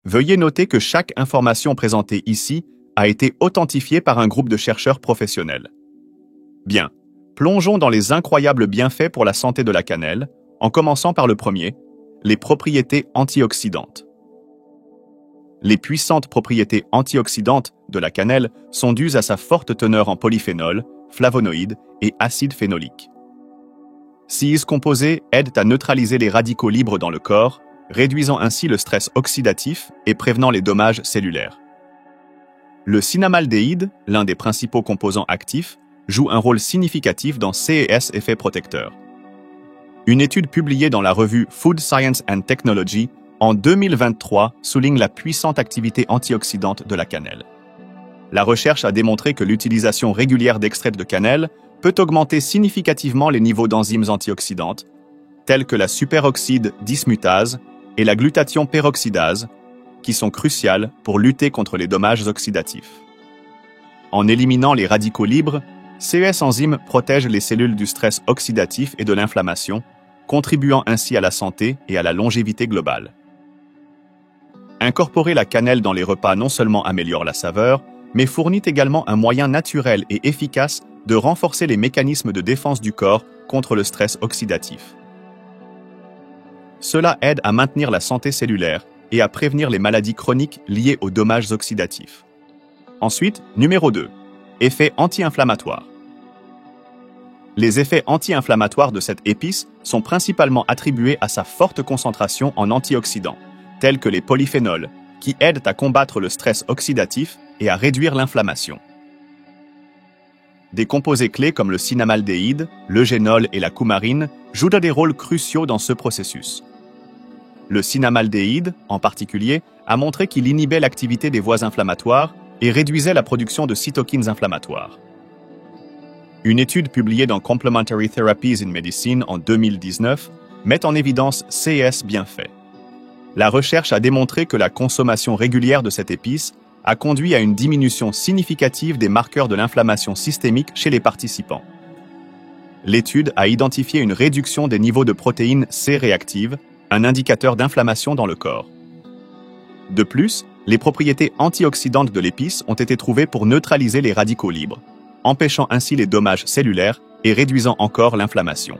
Veuillez noter que chaque information présentée ici a été authentifiée par un groupe de chercheurs professionnels. Bien, plongeons dans les incroyables bienfaits pour la santé de la cannelle, en commençant par le premier, les propriétés antioxydantes. Les puissantes propriétés antioxydantes de la cannelle sont dues à sa forte teneur en polyphénols, flavonoïdes et acide phénolique. Ces composés aident à neutraliser les radicaux libres dans le corps, réduisant ainsi le stress oxydatif et prévenant les dommages cellulaires. Le cinnamaldéhyde, l'un des principaux composants actifs, joue un rôle significatif dans ces effets protecteurs. Une étude publiée dans la revue Food Science and Technology en 2023 souligne la puissante activité antioxydante de la cannelle. La recherche a démontré que l'utilisation régulière d'extraits de cannelle peut augmenter significativement les niveaux d'enzymes antioxydantes, telles que la superoxyde dismutase et la glutathion peroxydase, qui sont cruciales pour lutter contre les dommages oxydatifs. En éliminant les radicaux libres, ces enzymes protègent les cellules du stress oxydatif et de l'inflammation, contribuant ainsi à la santé et à la longévité globale. Incorporer la cannelle dans les repas non seulement améliore la saveur, mais fournit également un moyen naturel et efficace de renforcer les mécanismes de défense du corps contre le stress oxydatif. Cela aide à maintenir la santé cellulaire et à prévenir les maladies chroniques liées aux dommages oxydatifs. Ensuite, numéro 2, effet anti-inflammatoire. Les effets anti-inflammatoires de cette épice sont principalement attribués à sa forte concentration en antioxydants, tels que les polyphénols, qui aident à combattre le stress oxydatif et à réduire l'inflammation. Des composés clés comme le cinnamaldéhyde, l'eugénol et la coumarine jouent des rôles cruciaux dans ce processus. Le cinnamaldéhyde, en particulier, a montré qu'il inhibait l'activité des voies inflammatoires et réduisait la production de cytokines inflammatoires. Une étude publiée dans Complementary Therapies in Medicine en 2019 met en évidence ces bienfaits. La recherche a démontré que la consommation régulière de cette épice a conduit à une diminution significative des marqueurs de l'inflammation systémique chez les participants. L'étude a identifié une réduction des niveaux de protéines C réactives, un indicateur d'inflammation dans le corps. De plus, les propriétés antioxydantes de l'épice ont été trouvées pour neutraliser les radicaux libres, empêchant ainsi les dommages cellulaires et réduisant encore l'inflammation.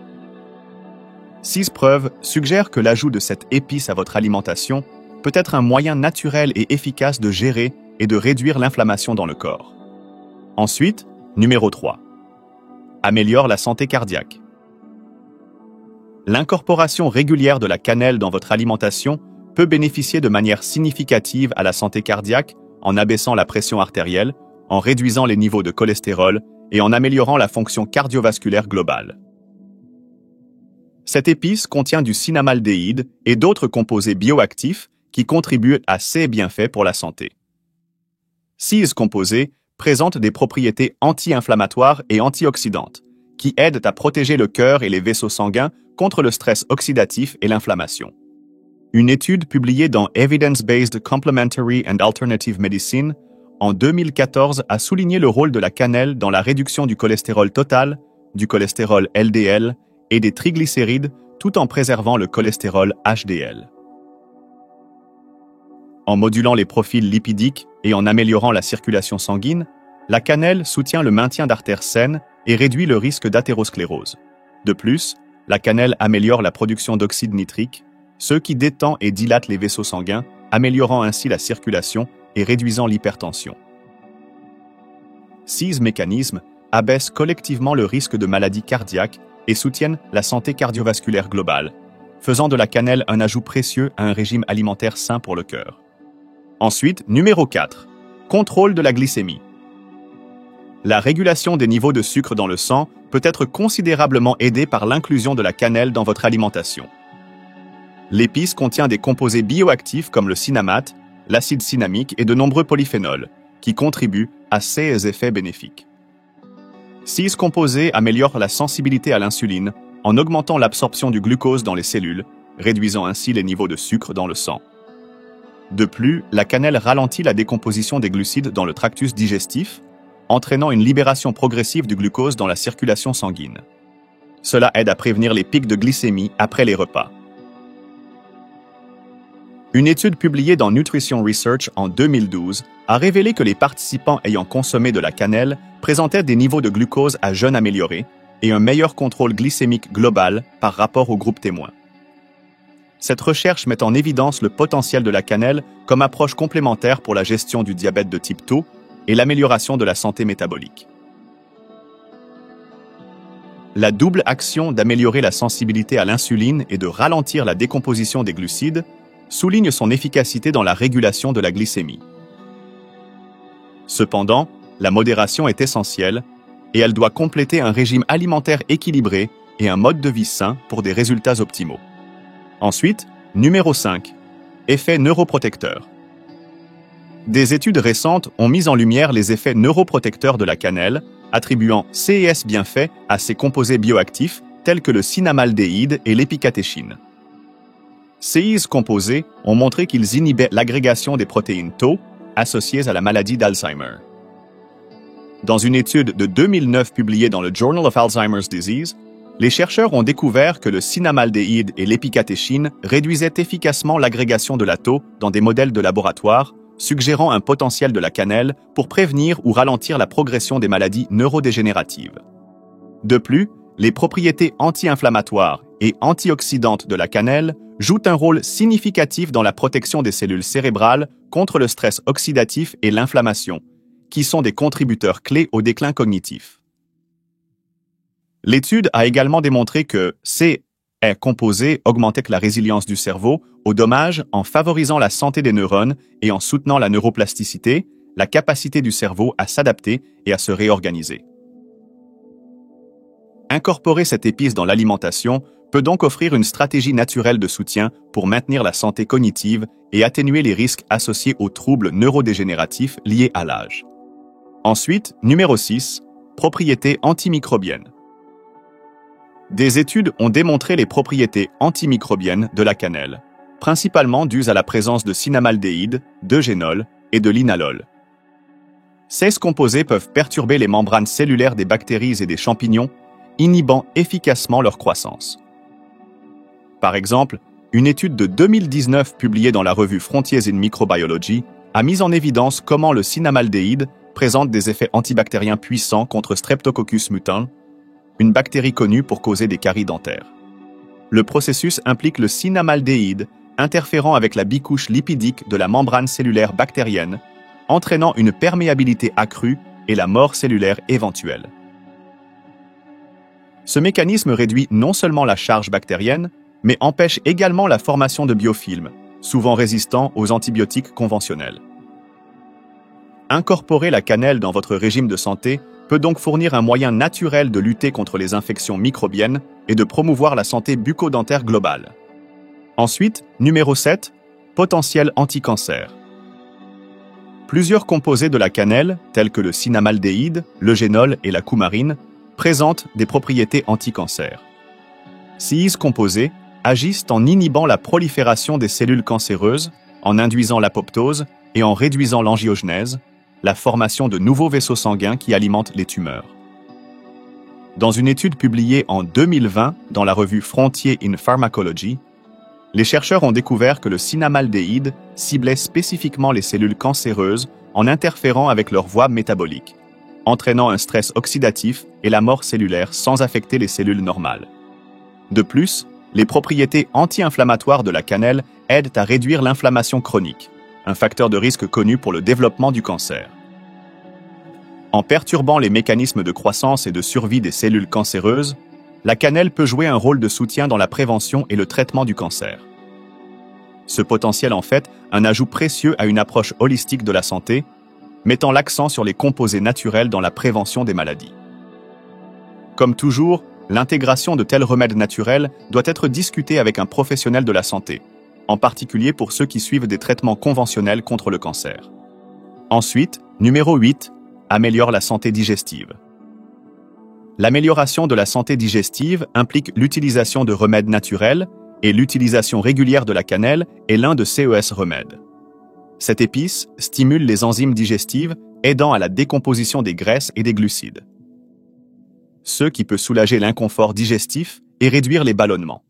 6 preuves suggèrent que l'ajout de cette épice à votre alimentation peut être un moyen naturel et efficace de gérer et de réduire l'inflammation dans le corps. Ensuite, numéro 3. Améliore la santé cardiaque. L'incorporation régulière de la cannelle dans votre alimentation peut bénéficier de manière significative à la santé cardiaque en abaissant la pression artérielle, en réduisant les niveaux de cholestérol et en améliorant la fonction cardiovasculaire globale. Cette épice contient du cinnamaldéhyde et d'autres composés bioactifs qui contribuent à ces bienfaits pour la santé. Ces composés présentent des propriétés anti-inflammatoires et antioxydantes qui aident à protéger le cœur et les vaisseaux sanguins contre le stress oxydatif et l'inflammation. Une étude publiée dans Evidence-Based Complementary and Alternative Medicine en 2014 a souligné le rôle de la cannelle dans la réduction du cholestérol total, du cholestérol LDL et des triglycérides tout en préservant le cholestérol HDL. En modulant les profils lipidiques et en améliorant la circulation sanguine, la cannelle soutient le maintien d'artères saines et réduit le risque d'athérosclérose. De plus, la cannelle améliore la production d'oxyde nitrique, ce qui détend et dilate les vaisseaux sanguins, améliorant ainsi la circulation et réduisant l'hypertension. Ces mécanismes abaissent collectivement le risque de maladies cardiaques et soutiennent la santé cardiovasculaire globale, faisant de la cannelle un ajout précieux à un régime alimentaire sain pour le cœur. Ensuite, numéro 4. Contrôle de la glycémie. La régulation des niveaux de sucre dans le sang peut être considérablement aidée par l'inclusion de la cannelle dans votre alimentation. L'épice contient des composés bioactifs comme le cinnamate, l'acide cinnamique et de nombreux polyphénols, qui contribuent à ces effets bénéfiques. Ces composés améliorent la sensibilité à l'insuline en augmentant l'absorption du glucose dans les cellules, réduisant ainsi les niveaux de sucre dans le sang. De plus, la cannelle ralentit la décomposition des glucides dans le tractus digestif, entraînant une libération progressive du glucose dans la circulation sanguine. Cela aide à prévenir les pics de glycémie après les repas. Une étude publiée dans Nutrition Research en 2012 a révélé que les participants ayant consommé de la cannelle présentaient des niveaux de glucose à jeûne améliorés et un meilleur contrôle glycémique global par rapport au groupe témoin. Cette recherche met en évidence le potentiel de la cannelle comme approche complémentaire pour la gestion du diabète de type 2 et l'amélioration de la santé métabolique. La double action d'améliorer la sensibilité à l'insuline et de ralentir la décomposition des glucides souligne son efficacité dans la régulation de la glycémie. Cependant, la modération est essentielle et elle doit compléter un régime alimentaire équilibré et un mode de vie sain pour des résultats optimaux. Ensuite, numéro 5. Effets neuroprotecteurs. Des études récentes ont mis en lumière les effets neuroprotecteurs de la cannelle, attribuant CES bienfaits à ses composés bioactifs tels que le cinnamaldéhyde et l'épicatéchine. Ces composés ont montré qu'ils inhibaient l'agrégation des protéines Tau associées à la maladie d'Alzheimer. Dans une étude de 2009 publiée dans le Journal of Alzheimer's Disease, les chercheurs ont découvert que le cinnamaldéhyde et l'épicatéchine réduisaient efficacement l'agrégation de la Tau dans des modèles de laboratoire, suggérant un potentiel de la cannelle pour prévenir ou ralentir la progression des maladies neurodégénératives. De plus, les propriétés anti-inflammatoires et antioxydantes de la cannelle jouent un rôle significatif dans la protection des cellules cérébrales contre le stress oxydatif et l'inflammation, qui sont des contributeurs clés au déclin cognitif. L'étude a également démontré que ces composés augmentaient la résilience du cerveau aux dommages en favorisant la santé des neurones et en soutenant la neuroplasticité, la capacité du cerveau à s'adapter et à se réorganiser. Incorporer cette épice dans l'alimentation peut donc offrir une stratégie naturelle de soutien pour maintenir la santé cognitive et atténuer les risques associés aux troubles neurodégénératifs liés à l'âge. Ensuite, numéro 6, propriétés antimicrobiennes. Des études ont démontré les propriétés antimicrobiennes de la cannelle, principalement dues à la présence de cinnamaldéhyde, d'eugénol et de linalol. Ces composés peuvent perturber les membranes cellulaires des bactéries et des champignons, inhibant efficacement leur croissance. Par exemple, une étude de 2019 publiée dans la revue Frontiers in Microbiology a mis en évidence comment le cinnamaldéhyde présente des effets antibactériens puissants contre Streptococcus mutans, une bactérie connue pour causer des caries dentaires. Le processus implique le cinnamaldéhyde interférant avec la bicouche lipidique de la membrane cellulaire bactérienne, entraînant une perméabilité accrue et la mort cellulaire éventuelle. Ce mécanisme réduit non seulement la charge bactérienne, mais empêche également la formation de biofilms, souvent résistants aux antibiotiques conventionnels. Incorporer la cannelle dans votre régime de santé peut donc fournir un moyen naturel de lutter contre les infections microbiennes et de promouvoir la santé bucco-dentaire globale. Ensuite, numéro 7, potentiel anti-cancer. Plusieurs composés de la cannelle, tels que le cinnamaldéhyde, l'eugénol et la coumarine, présentent des propriétés anti-cancer. Ces composés agissent en inhibant la prolifération des cellules cancéreuses, en induisant l'apoptose et en réduisant l'angiogenèse, la formation de nouveaux vaisseaux sanguins qui alimentent les tumeurs. Dans une étude publiée en 2020 dans la revue Frontiers in Pharmacology, les chercheurs ont découvert que le cinnamaldéhyde ciblait spécifiquement les cellules cancéreuses en interférant avec leur voie métabolique, entraînant un stress oxydatif et la mort cellulaire sans affecter les cellules normales. De plus, les propriétés anti-inflammatoires de la cannelle aident à réduire l'inflammation chronique, un facteur de risque connu pour le développement du cancer. En perturbant les mécanismes de croissance et de survie des cellules cancéreuses, la cannelle peut jouer un rôle de soutien dans la prévention et le traitement du cancer. Ce potentiel en fait un ajout précieux à une approche holistique de la santé, mettant l'accent sur les composés naturels dans la prévention des maladies. Comme toujours, l'intégration de tels remèdes naturels doit être discutée avec un professionnel de la santé, en particulier pour ceux qui suivent des traitements conventionnels contre le cancer. Ensuite, numéro 8, améliore la santé digestive. L'amélioration de la santé digestive implique l'utilisation de remèdes naturels et l'utilisation régulière de la cannelle est l'un de ces remèdes. Cette épice stimule les enzymes digestives, aidant à la décomposition des graisses et des glucides, ce qui peut soulager l'inconfort digestif et réduire les ballonnements.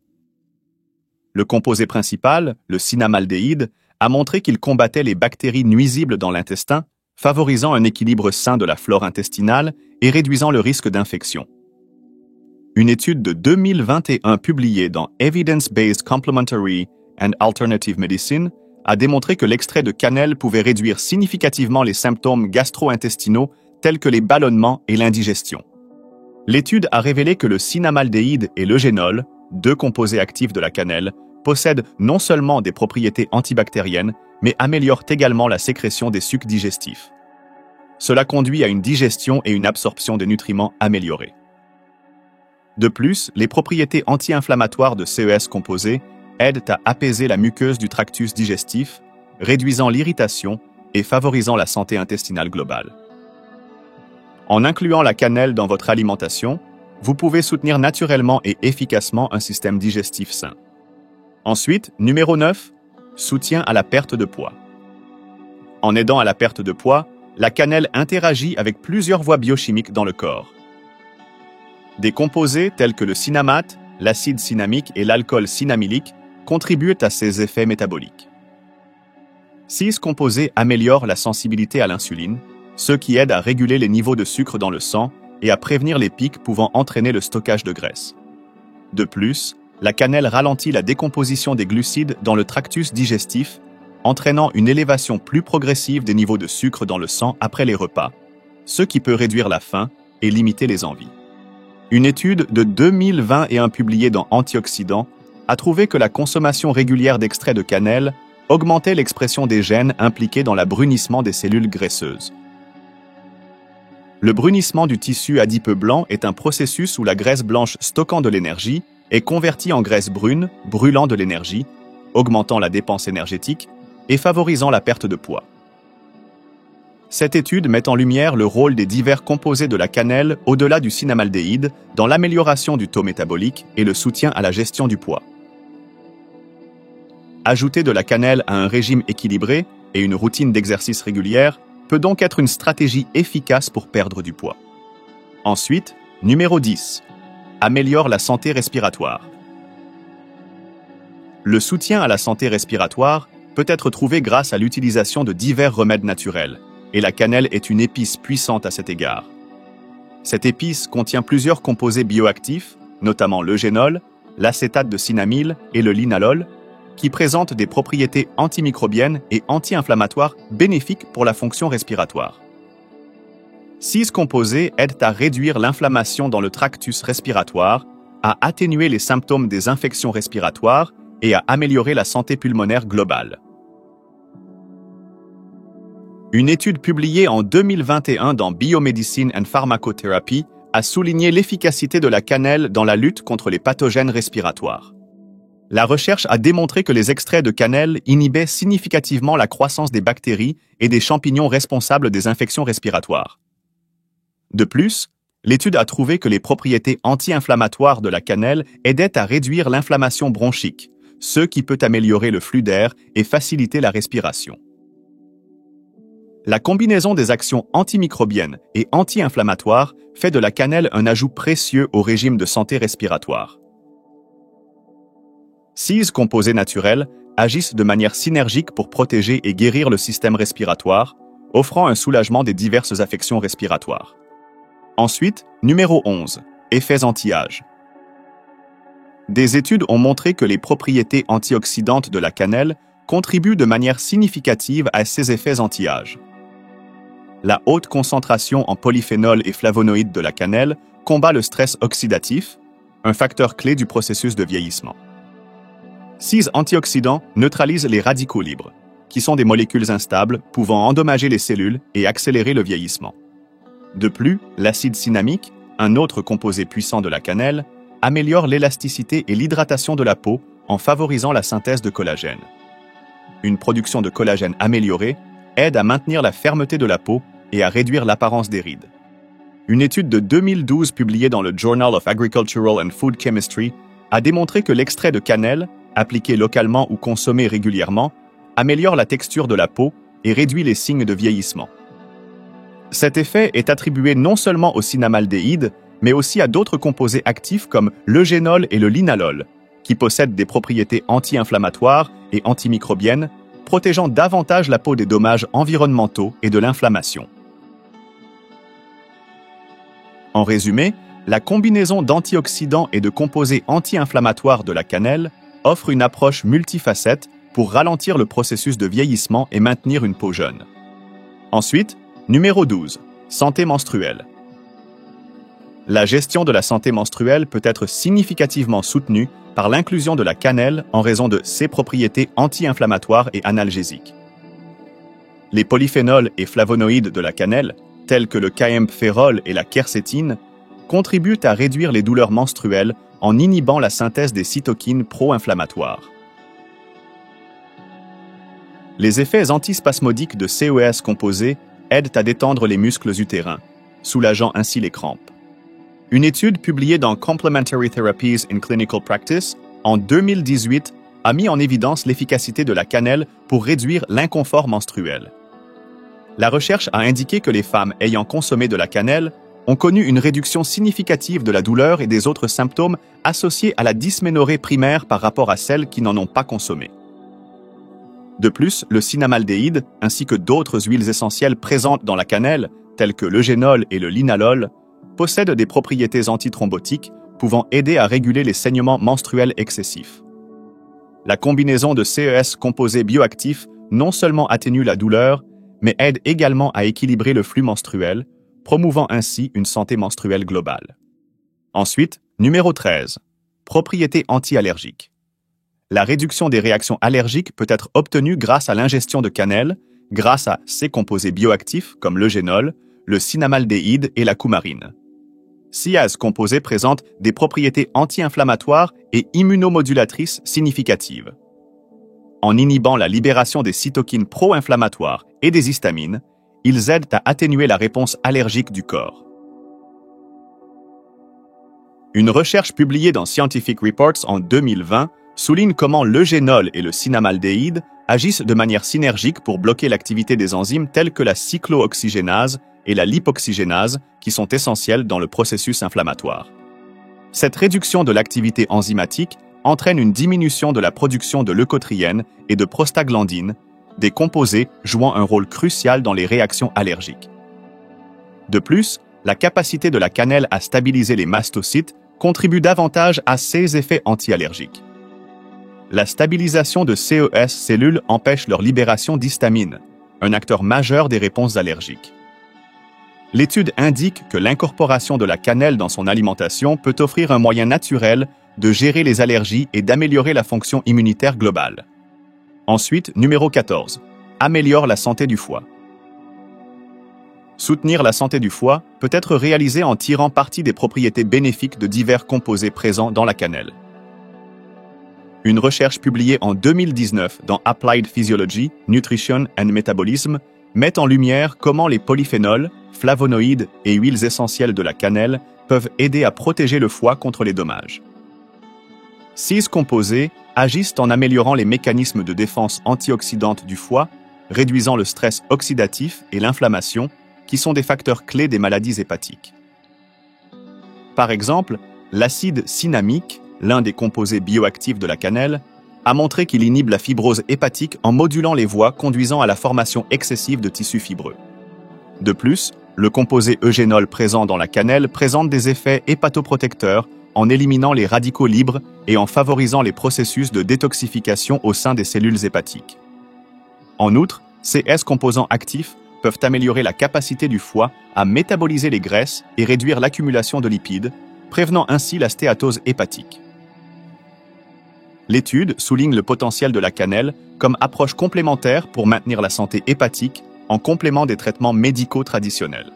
Le composé principal, le cinamaldéhyde, a montré qu'il combattait les bactéries nuisibles dans l'intestin, favorisant un équilibre sain de la flore intestinale et réduisant le risque d'infection. Une étude de 2021 publiée dans Evidence-Based Complementary and Alternative Medicine a démontré que l'extrait de cannelle pouvait réduire significativement les symptômes gastro-intestinaux tels que les ballonnements et l'indigestion. L'étude a révélé que le cinamaldéhyde et l'eugénol, deux composés actifs de la cannelle, possèdent non seulement des propriétés antibactériennes, mais améliorent également la sécrétion des sucs digestifs. Cela conduit à une digestion et une absorption de nutriments améliorées. De plus, les propriétés anti-inflammatoires de CES composés aident à apaiser la muqueuse du tractus digestif, réduisant l'irritation et favorisant la santé intestinale globale. En incluant la cannelle dans votre alimentation, vous pouvez soutenir naturellement et efficacement un système digestif sain. Ensuite, numéro 9, soutien à la perte de poids. En aidant à la perte de poids, la cannelle interagit avec plusieurs voies biochimiques dans le corps. Des composés tels que le cinnamate, l'acide cinnamique et l'alcool cinnamylique contribuent à ces effets métaboliques. 6 composés améliorent la sensibilité à l'insuline, ce qui aide à réguler les niveaux de sucre dans le sang et à prévenir les pics pouvant entraîner le stockage de graisse. De plus, la cannelle ralentit la décomposition des glucides dans le tractus digestif, entraînant une élévation plus progressive des niveaux de sucre dans le sang après les repas, ce qui peut réduire la faim et limiter les envies. Une étude de 2021 publiée dans Antioxydants a trouvé que la consommation régulière d'extraits de cannelle augmentait l'expression des gènes impliqués dans le brunissement des cellules graisseuses. Le brunissement du tissu adipeux blanc est un processus où la graisse blanche stockant de l'énergie est convertie en graisse brune, brûlant de l'énergie, augmentant la dépense énergétique et favorisant la perte de poids. Cette étude met en lumière le rôle des divers composés de la cannelle au-delà du cinamaldéhyde dans l'amélioration du taux métabolique et le soutien à la gestion du poids. Ajouter de la cannelle à un régime équilibré et une routine d'exercice régulière peut donc être une stratégie efficace pour perdre du poids. Ensuite, numéro 10. Améliore la santé respiratoire. Le soutien à la santé respiratoire peut être trouvé grâce à l'utilisation de divers remèdes naturels, et la cannelle est une épice puissante à cet égard. Cette épice contient plusieurs composés bioactifs, notamment l'eugénol, l'acétate de cinnamyle et le linalol, qui présentent des propriétés antimicrobiennes et anti-inflammatoires bénéfiques pour la fonction respiratoire. 6 composés aident à réduire l'inflammation dans le tractus respiratoire, à atténuer les symptômes des infections respiratoires et à améliorer la santé pulmonaire globale. Une étude publiée en 2021 dans Biomedicine and Pharmacotherapy a souligné l'efficacité de la cannelle dans la lutte contre les pathogènes respiratoires. La recherche a démontré que les extraits de cannelle inhibaient significativement la croissance des bactéries et des champignons responsables des infections respiratoires. De plus, l'étude a trouvé que les propriétés anti-inflammatoires de la cannelle aidaient à réduire l'inflammation bronchique, ce qui peut améliorer le flux d'air et faciliter la respiration. La combinaison des actions antimicrobiennes et anti-inflammatoires fait de la cannelle un ajout précieux au régime de santé respiratoire. 6 composés naturels agissent de manière synergique pour protéger et guérir le système respiratoire, offrant un soulagement des diverses affections respiratoires. Ensuite, numéro 11, effets anti-âge. Des études ont montré que les propriétés antioxydantes de la cannelle contribuent de manière significative à ces effets anti-âge. La haute concentration en polyphénols et flavonoïdes de la cannelle combat le stress oxydatif, un facteur clé du processus de vieillissement. 6 antioxydants neutralisent les radicaux libres, qui sont des molécules instables pouvant endommager les cellules et accélérer le vieillissement. De plus, l'acide cinnamique, un autre composé puissant de la cannelle, améliore l'élasticité et l'hydratation de la peau en favorisant la synthèse de collagène. Une production de collagène améliorée aide à maintenir la fermeté de la peau et à réduire l'apparence des rides. Une étude de 2012 publiée dans le Journal of Agricultural and Food Chemistry a démontré que l'extrait de cannelle, appliqué localement ou consommé régulièrement, améliore la texture de la peau et réduit les signes de vieillissement. Cet effet est attribué non seulement au cinamaldéhyde, mais aussi à d'autres composés actifs comme l'eugénol et le linalol, qui possède des propriétés anti-inflammatoires et antimicrobiennes, protégeant davantage la peau des dommages environnementaux et de l'inflammation. En résumé, la combinaison d'antioxydants et de composés anti-inflammatoires de la cannelle offre une approche multifacette pour ralentir le processus de vieillissement et maintenir une peau jeune. Ensuite, numéro 12, santé menstruelle. La gestion de la santé menstruelle peut être significativement soutenue par l'inclusion de la cannelle en raison de ses propriétés anti-inflammatoires et analgésiques. Les polyphénols et flavonoïdes de la cannelle, tels que le caemphérol et la quercétine, contribuent à réduire les douleurs menstruelles en inhibant la synthèse des cytokines pro-inflammatoires. Les effets antispasmodiques de CES composés aident à détendre les muscles utérins, soulageant ainsi les crampes. Une étude publiée dans Complementary Therapies in Clinical Practice en 2018 a mis en évidence l'efficacité de la cannelle pour réduire l'inconfort menstruel. La recherche a indiqué que les femmes ayant consommé de la cannelle ont connu une réduction significative de la douleur et des autres symptômes associés à la dysménorrhée primaire par rapport à celles qui n'en ont pas consommé. De plus, le cinnamaldéhyde, ainsi que d'autres huiles essentielles présentes dans la cannelle, telles que l'eugénol et le linalol, possèdent des propriétés antithrombotiques pouvant aider à réguler les saignements menstruels excessifs. La combinaison de CES composés bioactifs non seulement atténue la douleur, mais aide également à équilibrer le flux menstruel, promouvant ainsi une santé menstruelle globale. Ensuite, numéro 13. Propriétés anti-allergiques. La réduction des réactions allergiques peut être obtenue grâce à l'ingestion de cannelle, grâce à ses composés bioactifs comme l'eugénol, le cinnamaldéhyde et la coumarine. CIAS composés présentent des propriétés anti-inflammatoires et immunomodulatrices significatives. En inhibant la libération des cytokines pro-inflammatoires et des histamines, ils aident à atténuer la réponse allergique du corps. Une recherche publiée dans Scientific Reports en 2020 souligne comment l'eugénol et le cinnamaldéhyde agissent de manière synergique pour bloquer l'activité des enzymes telles que la cyclooxygénase et la lipoxygénase qui sont essentielles dans le processus inflammatoire. Cette réduction de l'activité enzymatique entraîne une diminution de la production de leucotriènes et de prostaglandines, des composés jouant un rôle crucial dans les réactions allergiques. De plus, la capacité de la cannelle à stabiliser les mastocytes contribue davantage à ses effets anti-allergiques. La stabilisation de CES cellules empêche leur libération d'histamine, un acteur majeur des réponses allergiques. L'étude indique que l'incorporation de la cannelle dans son alimentation peut offrir un moyen naturel de gérer les allergies et d'améliorer la fonction immunitaire globale. Ensuite, numéro 14. Améliore la santé du foie. Soutenir la santé du foie peut être réalisé en tirant parti des propriétés bénéfiques de divers composés présents dans la cannelle. Une recherche publiée en 2019 dans Applied Physiology, Nutrition and Metabolism met en lumière comment les polyphénols, flavonoïdes et huiles essentielles de la cannelle peuvent aider à protéger le foie contre les dommages. Ces composés agissent en améliorant les mécanismes de défense antioxydante du foie, réduisant le stress oxydatif et l'inflammation, qui sont des facteurs clés des maladies hépatiques. Par exemple, l'acide cinnamique, l'un des composés bioactifs de la cannelle, a montré qu'il inhibe la fibrose hépatique en modulant les voies conduisant à la formation excessive de tissus fibreux. De plus, le composé eugénol présent dans la cannelle présente des effets hépatoprotecteurs en éliminant les radicaux libres et en favorisant les processus de détoxification au sein des cellules hépatiques. En outre, ces S-composants actifs peuvent améliorer la capacité du foie à métaboliser les graisses et réduire l'accumulation de lipides, prévenant ainsi la stéatose hépatique. L'étude souligne le potentiel de la cannelle comme approche complémentaire pour maintenir la santé hépatique en complément des traitements médicaux traditionnels.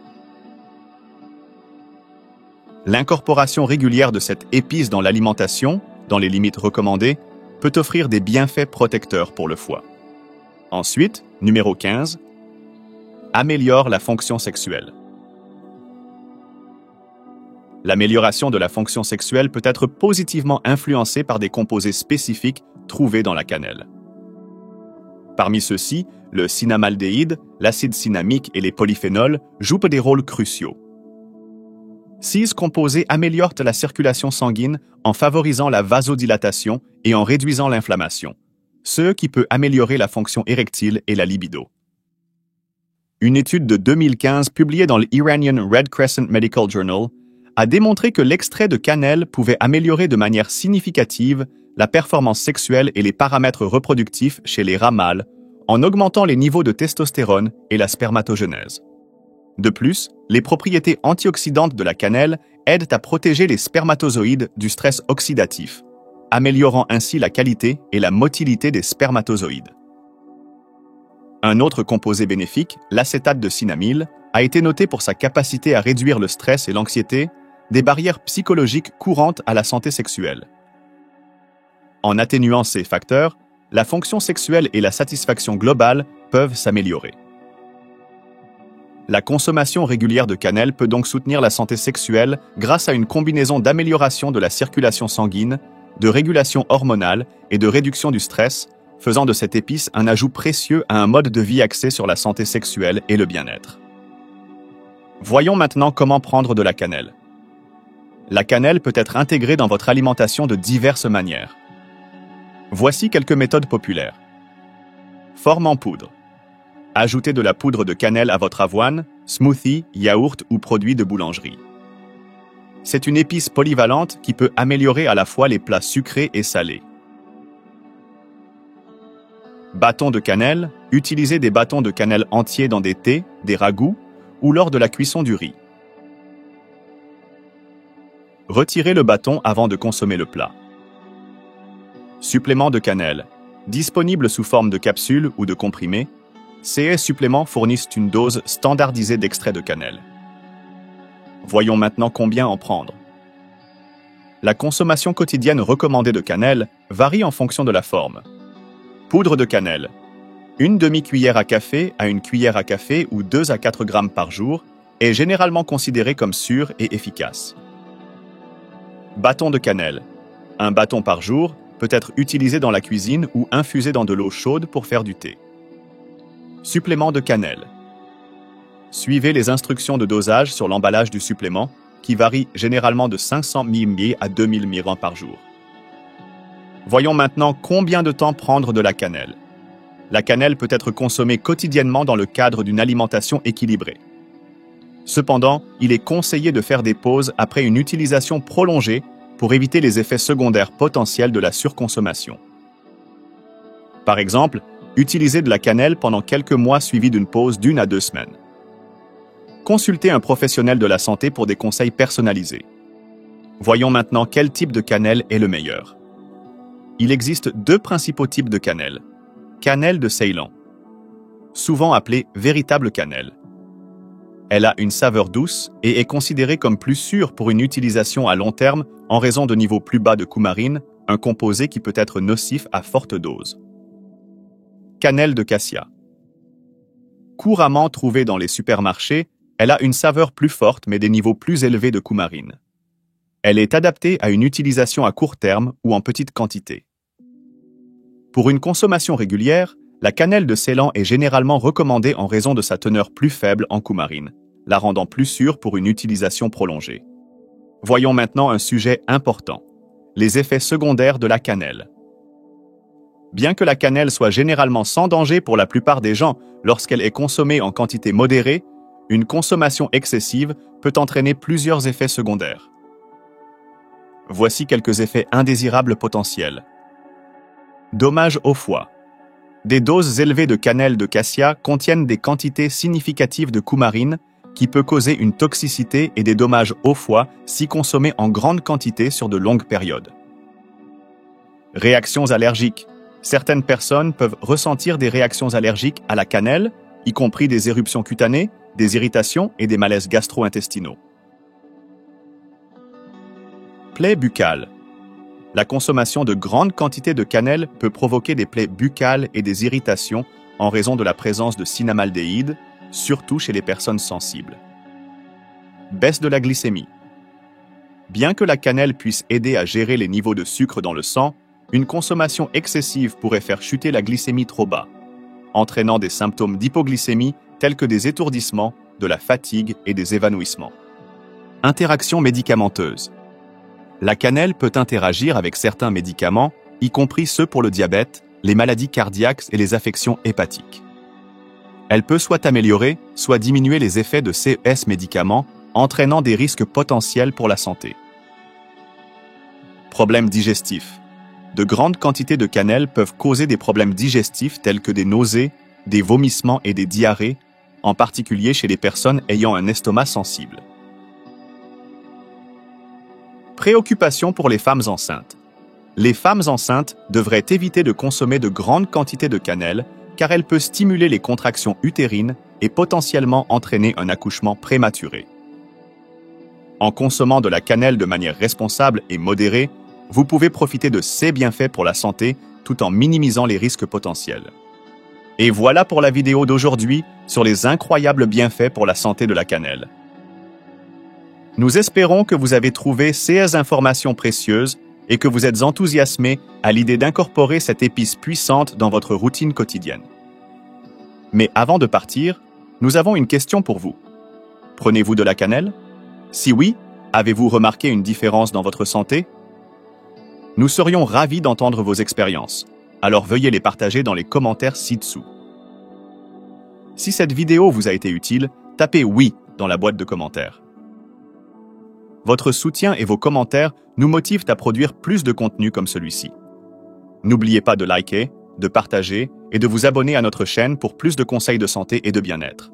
L'incorporation régulière de cette épice dans l'alimentation, dans les limites recommandées, peut offrir des bienfaits protecteurs pour le foie. Ensuite, numéro 15, améliore la fonction sexuelle. L'amélioration de la fonction sexuelle peut être positivement influencée par des composés spécifiques trouvés dans la cannelle. Parmi ceux-ci, le cinnamaldéhyde, l'acide cinnamique et les polyphénols jouent des rôles cruciaux. Ces composés améliorent la circulation sanguine en favorisant la vasodilatation et en réduisant l'inflammation, ce qui peut améliorer la fonction érectile et la libido. Une étude de 2015 publiée dans le Iranian Red Crescent Medical Journal a démontré que l'extrait de cannelle pouvait améliorer de manière significative la performance sexuelle et les paramètres reproductifs chez les rats mâles en augmentant les niveaux de testostérone et la spermatogenèse. De plus, les propriétés antioxydantes de la cannelle aident à protéger les spermatozoïdes du stress oxydatif, améliorant ainsi la qualité et la motilité des spermatozoïdes. Un autre composé bénéfique, l'acétate de cinnamyl, a été noté pour sa capacité à réduire le stress et l'anxiété, des barrières psychologiques courantes à la santé sexuelle. En atténuant ces facteurs, la fonction sexuelle et la satisfaction globale peuvent s'améliorer. La consommation régulière de cannelle peut donc soutenir la santé sexuelle grâce à une combinaison d'amélioration de la circulation sanguine, de régulation hormonale et de réduction du stress, faisant de cette épice un ajout précieux à un mode de vie axé sur la santé sexuelle et le bien-être. Voyons maintenant comment prendre de la cannelle. La cannelle peut être intégrée dans votre alimentation de diverses manières. Voici quelques méthodes populaires. Forme en poudre. Ajoutez de la poudre de cannelle à votre avoine, smoothie, yaourt ou produit de boulangerie. C'est une épice polyvalente qui peut améliorer à la fois les plats sucrés et salés. Bâtons de cannelle. Utilisez des bâtons de cannelle entiers dans des thés, des ragoûts ou lors de la cuisson du riz. Retirez le bâton avant de consommer le plat. Supplément de cannelle. Disponible sous forme de capsules ou de comprimés, ces suppléments fournissent une dose standardisée d'extrait de cannelle. Voyons maintenant combien en prendre. La consommation quotidienne recommandée de cannelle varie en fonction de la forme. Poudre de cannelle. Une demi-cuillère à café à une cuillère à café ou 2 à 4 grammes par jour est généralement considérée comme sûre et efficace. Bâton de cannelle. Un bâton par jour peut être utilisé dans la cuisine ou infusé dans de l'eau chaude pour faire du thé. Supplément de cannelle. Suivez les instructions de dosage sur l'emballage du supplément, qui varie généralement de 500 ml à 2000 ml par jour. Voyons maintenant combien de temps prendre de la cannelle. La cannelle peut être consommée quotidiennement dans le cadre d'une alimentation équilibrée. Cependant, il est conseillé de faire des pauses après une utilisation prolongée pour éviter les effets secondaires potentiels de la surconsommation. Par exemple, utilisez de la cannelle pendant quelques mois suivis d'une pause d'1 à 2 semaines. Consultez un professionnel de la santé pour des conseils personnalisés. Voyons maintenant quel type de cannelle est le meilleur. Il existe 2 principaux types de cannelle. Cannelle de Ceylan, souvent appelée véritable cannelle. Elle a une saveur douce et est considérée comme plus sûre pour une utilisation à long terme en raison de niveaux plus bas de coumarine, un composé qui peut être nocif à forte dose. Cannelle de cassia. Couramment trouvée dans les supermarchés, elle a une saveur plus forte mais des niveaux plus élevés de coumarine. Elle est adaptée à une utilisation à court terme ou en petite quantité. Pour une consommation régulière, la cannelle de Ceylan est généralement recommandée en raison de sa teneur plus faible en coumarine, la rendant plus sûre pour une utilisation prolongée. Voyons maintenant un sujet important, les effets secondaires de la cannelle. Bien que la cannelle soit généralement sans danger pour la plupart des gens lorsqu'elle est consommée en quantité modérée, une consommation excessive peut entraîner plusieurs effets secondaires. Voici quelques effets indésirables potentiels. Dommages au foie. Des doses élevées de cannelle de cassia contiennent des quantités significatives de coumarine qui peut causer une toxicité et des dommages au foie si consommés en grande quantité sur de longues périodes. Réactions allergiques. Certaines personnes peuvent ressentir des réactions allergiques à la cannelle, y compris des éruptions cutanées, des irritations et des malaises gastro-intestinaux. Plaies buccales. La consommation de grandes quantités de cannelle peut provoquer des plaies buccales et des irritations en raison de la présence de cinnamaldéhyde, surtout chez les personnes sensibles. Baisse de la glycémie. Bien que la cannelle puisse aider à gérer les niveaux de sucre dans le sang, une consommation excessive pourrait faire chuter la glycémie trop bas, entraînant des symptômes d'hypoglycémie tels que des étourdissements, de la fatigue et des évanouissements. Interaction médicamenteuse. La cannelle peut interagir avec certains médicaments, y compris ceux pour le diabète, les maladies cardiaques et les affections hépatiques. Elle peut soit améliorer, soit diminuer les effets de ces médicaments, entraînant des risques potentiels pour la santé. Problèmes digestifs. De grandes quantités de cannelle peuvent causer des problèmes digestifs tels que des nausées, des vomissements et des diarrhées, en particulier chez les personnes ayant un estomac sensible. Préoccupation pour les femmes enceintes. Les femmes enceintes devraient éviter de consommer de grandes quantités de cannelle car elle peut stimuler les contractions utérines et potentiellement entraîner un accouchement prématuré. En consommant de la cannelle de manière responsable et modérée, vous pouvez profiter de ses bienfaits pour la santé tout en minimisant les risques potentiels. Et voilà pour la vidéo d'aujourd'hui sur les incroyables bienfaits pour la santé de la cannelle. Nous espérons que vous avez trouvé ces informations précieuses et que vous êtes enthousiasmés à l'idée d'incorporer cette épice puissante dans votre routine quotidienne. Mais avant de partir, nous avons une question pour vous. Prenez-vous de la cannelle? Si oui, avez-vous remarqué une différence dans votre santé? Nous serions ravis d'entendre vos expériences, alors veuillez les partager dans les commentaires ci-dessous. Si cette vidéo vous a été utile, tapez « Oui » dans la boîte de commentaires. Votre soutien et vos commentaires nous motivent à produire plus de contenu comme celui-ci. N'oubliez pas de liker, de partager et de vous abonner à notre chaîne pour plus de conseils de santé et de bien-être.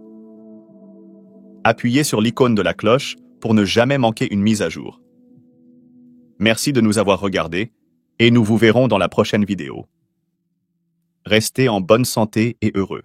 Appuyez sur l'icône de la cloche pour ne jamais manquer une mise à jour. Merci de nous avoir regardés et nous vous verrons dans la prochaine vidéo. Restez en bonne santé et heureux.